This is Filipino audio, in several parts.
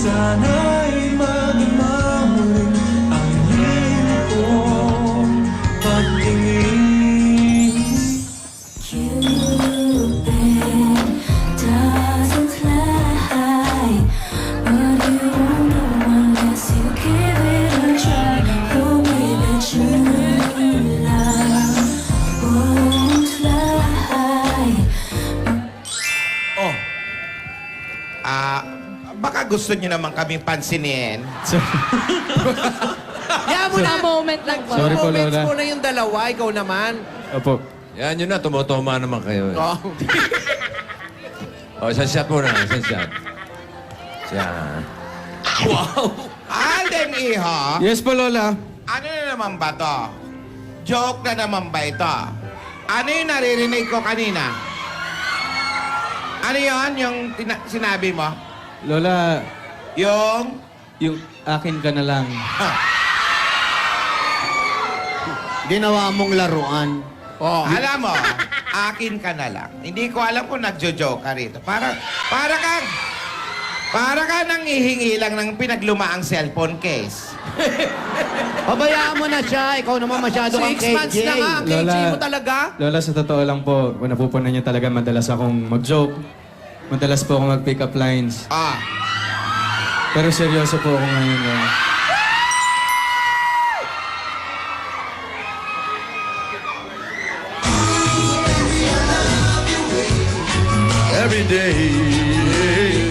Sana'y magmamaling ang iyong kong pagtingin. Cupid doesn't lie, but you won't know unless you give it a try. Oh baby, true love won't lie. Oh. Baka gusto niyo naman kaming pansinin. Yan mo na. Moment lang po. Sorry po, Moments Lola. muna yung dalawa. Ikaw naman. Opo. Yan yun na, tumutuma naman kayo. Oh. O, isang shot muna, isang shot. Yan. Alden, iho. Yes po, Lola. Ano na naman ba to? Joke na naman ba ito? Ano yung naririnig ko kanina? Ano yon yung sinabi mo? Lola, Yung... yung akin ka na lang. Ginawa mong laruan. Oh. Alam mo, akin ka na lang. Hindi ko alam kung nagjo-joke ka rito. Para ka nang ihingi lang ng pinaglumaang cellphone case. Pabayaan mo na siya. Ikaw naman masyado kang 6 months na nga. Ang Lola. KJ mo talaga. Lola, sa totoo lang po, napupunan niyo talaga madalas akong mag-joke. Madalas po akong mag-pick up lines. Ah, Pero seryoso po ako ngayon, Lola. Every day,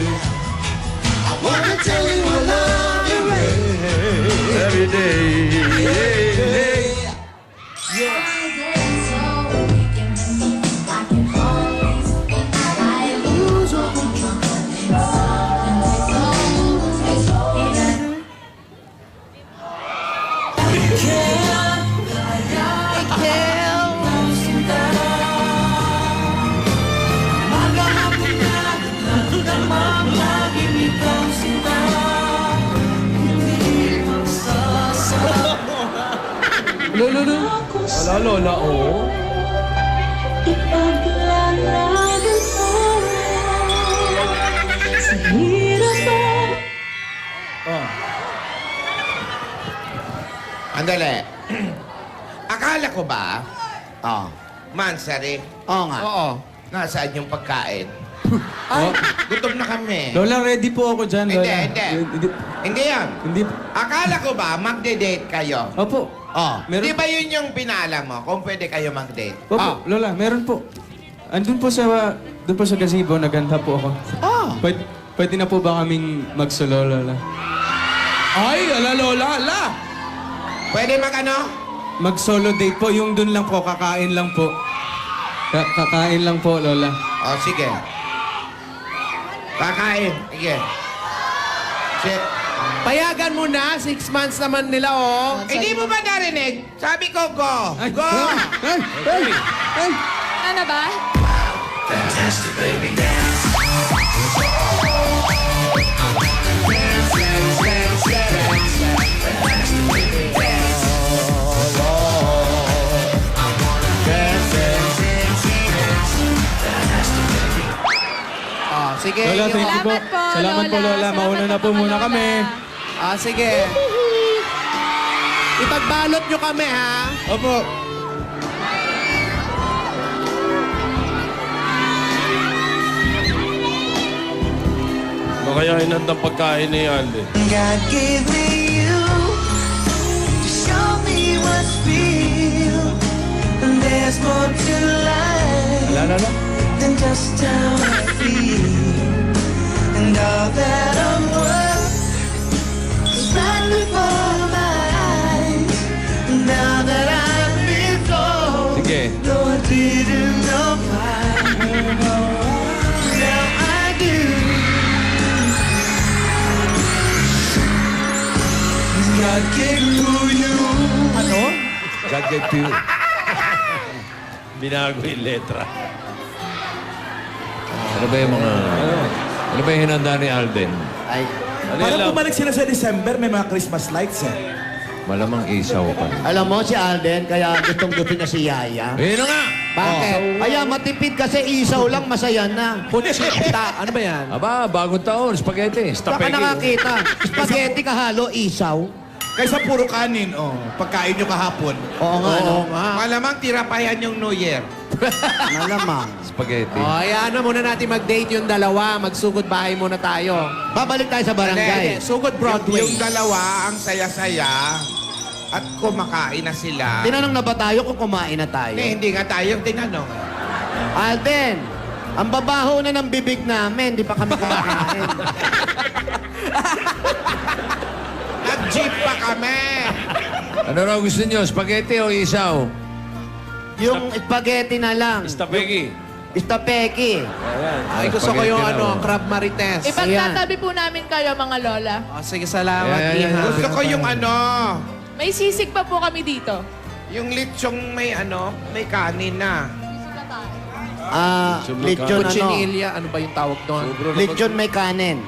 I wanna tell you I love you every day. Wala, Lola, oh. Ipaglalaban mo sa hirap mo. andali. Akala ko ba, Oh. Mansari, Oo nga. Oo. nasaan yung pagkain? Ay, gutom na kami. Lola, ready po ako dyan, Lola. Hindi. Hindi yan. Hindi. Akala ko ba, magde-date kayo? Opo. Oh. Di ba yun yung pinaalam mo? Kung pwede kayo mag-date? Opo, Ah. Lola, meron po. Doon po sa gazebo, naganda po ako. Oh. Pwede na po ba kaming magsolo, Lola? Ay, ala, Lola, ala. Pwede mag-ano? Mag-solo date po, yung doon lang po, kakain lang po. Kakain lang po, Lola. Oh, sige. Kakain. Sige. Payagan mo na. 6 months naman nila, oh. Hindi mo ba narinig? Sabi ko, go. Go. Ano ba? Ah, sige. Lola, thank you po. Salamat po, Salamat po, Lola. Lola. Mauna na po Salamat muna po, kami. Lola. Ah, sige. Ipagbalot nyo kami, ha? Opo. Baka kaya hinandang pagkain ni Alden. God gave me you to show me what's real. And there's more to life than just how I feel. And all that I'm worth is right before my eyes. Now that I've been told, Sige. though I didn't know why. Now I do. God gave to you. Ano? God gave to you. Binago yung letra. Ano ba yung mga... Ano ba yung hinanda ni Alden? Ay. Ano Parang lang? bumalik sila sa December, may mga Christmas lights eh. Malamang isaw pa. Alam mo si Alden, kaya gustong-gusto na si Yaya. Eh, na nga! Bakit? Kaya matipid kasi isaw lang, masaya na. Puchita. Ano ba yan? Aba, bagong taon, spaghetti. Saka Stapegi. nakakita. Spaghetti kahalo, isaw. Kaysa puro kanin, pagkain nyo kahapon. Oo nga, no? Oo nga. Malamang tira pa yan yung New Year. Malamang. Spaghetti. O, ayan na muna natin mag-date yung dalawa. Magsugod bahay muna tayo. Babalik tayo sa barangay. Sugod Broadway. Yung dalawa, ang saya-saya. At kumakain na sila. Tinanong na ba tayo kung kumain na tayo? Hindi nga tayo tinanong. Alden, ang babaho na ng bibig namin, di pa kami kumakain. Nag-jeep pa kami. Ano raw gusto nyo? Spaghetti o isaw? Yung spaghetti na lang. Stapegi. Istapeki. Ay, gusto ko yung Spaghetti raw. crab marites. Ipagtatabi po namin kayo, mga lola. O, sige, salamat, Ayan, Iha. Gusto ko yung May sisig pa po kami dito. yung lechong may may kanin na. Lechon ano? Cuchinilla, ano ba yung tawag doon? Lechon may kanin.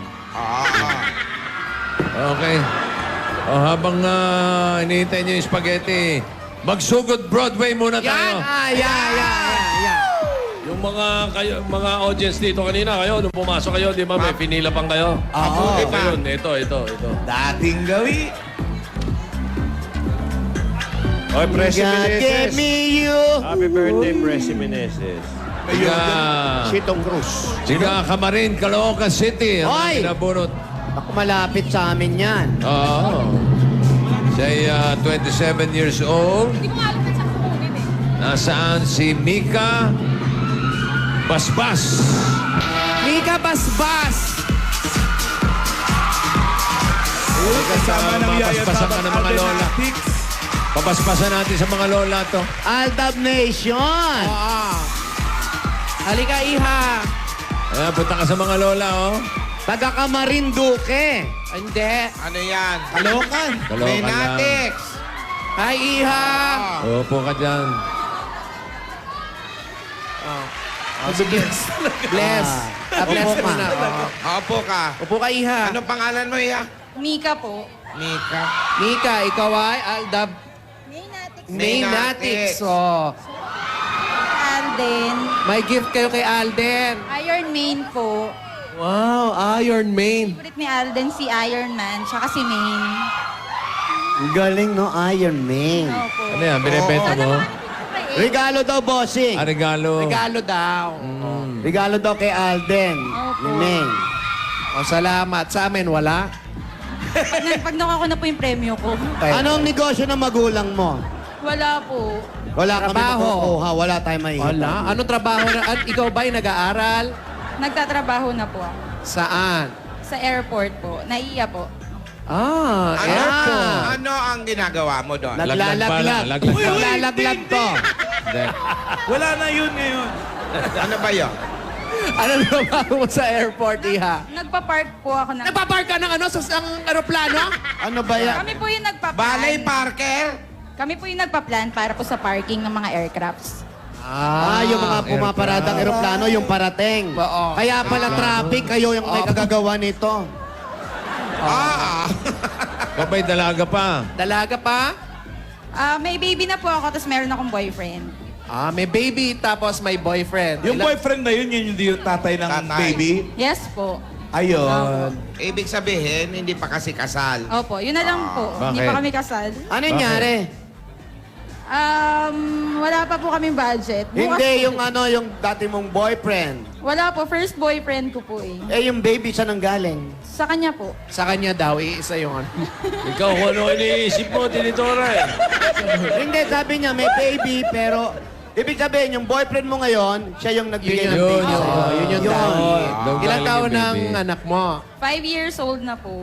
Okay. O habang hinihintay nyo yung spaghetti, magsugod Broadway muna Yan! tayo. Yan. Yung mga audience dito kanina, kayo, nung pumasok kayo, di ba, may pinila pang kayo? Oo. Ito yun, ito. Dating gawi. Oy, Presi God gave Meneses. me you. Happy birthday, Presi Meneses. Sitong Cruz. Siga Camarin, Caloocan City. Ang Hoy! pinabunot. Ako malapit sa amin yan. Oo. Siya ay 27 years old. Hindi ko alam kung saan kukunin eh. Nasaan si Mika Basbas? Mika Basbas! Kasama ng yaya Papaspasan ka ng mga lola. Papaspasan natin sa mga lola to. Aldab Nation. Oo. Halika, Iha. Ayan, punta ka sa mga lola, oh. Taga Camarines. Hindi. Ano yan? Kalokan. May Caloocan lang. natix. Hi, Iha. Upo ka dyan. Bless. Bless Upo mo ka. na. Oo. Opo ka. Upo ka, Iha. Anong pangalan mo, Iya? Mika po. Mika. Mika, ikaw ay Aldab Maynatix. Maynatix. Oh. Alden. May gift kayo kay Alden. Iron Man po. Wow, Iron Man. Favorite ni Alden si Iron Man, tsaka si Main. Galing, no? Iron Man. Opo. Ano yan, binibenta mo? Regalo daw, bossing. Regalo. Regalo daw. Regalo daw kay Alden. Opo. Ni Meng. Oh, salamat. Sa amin, wala. Pag nakuha ko na po yung premyo ko. Anong negosyo ng magulang mo? Wala po. Wala kami Trabaho. makukuha. Wala tayong mahihipan. Wala. Anong trabaho na? Ikaw ba'y nag-aaral? Nagtatrabaho na po ako. Saan? Sa airport po. Naiya po. Ah, Ano, airport. ano ang ginagawa mo doon? Naglalaglag. Laglag pala. Naglalaglag to. Hindi. Wala na yun ngayon. Ano ba yun? Anong trabaho mo sa airport, Iha? Nagpa-park po ako ng... Nagpa-park ka ng ano sa ang aeroplano? Ano ba yan? Kami po yung nagpa-plan. Balay Parker? Kami po yung nagpa-plan para po sa parking ng mga aircrafts. Yung mga pumaparadang eroplano, yung parating. Oo. Kaya pala traffic, kayo yung may kagagawa nito. Kapay dalaga pa. Dalaga pa? May baby na po ako, tapos meron akong boyfriend. May baby tapos may boyfriend. Yung boyfriend na yun, yun yung tatay ng Tatay. baby. Yes po. Ayun. Ibig sabihin, hindi pa kasi kasal. Opo, yun na lang po. Hindi bakit? pa kami kasal. Ano nangyari? Wala pa po kaming budget. Bukas Hindi, po- yung ano, yung dati mong boyfriend. Wala po, first boyfriend ko po eh. Eh, yung baby, saan ang galing? Sa kanya po. Sa kanya daw, iisa yung ano. Ikaw, kung ano iniisip mo, tinitora eh. Hindi, sabi niya, may baby, pero ibig sabihin, yung boyfriend mo ngayon, siya yung nagbigay ng Yun, baby. yun, sa'yo. yun yung Yun. daw. Doon Ilang galing taon yung ng baby. anak mo? 5 years old na po.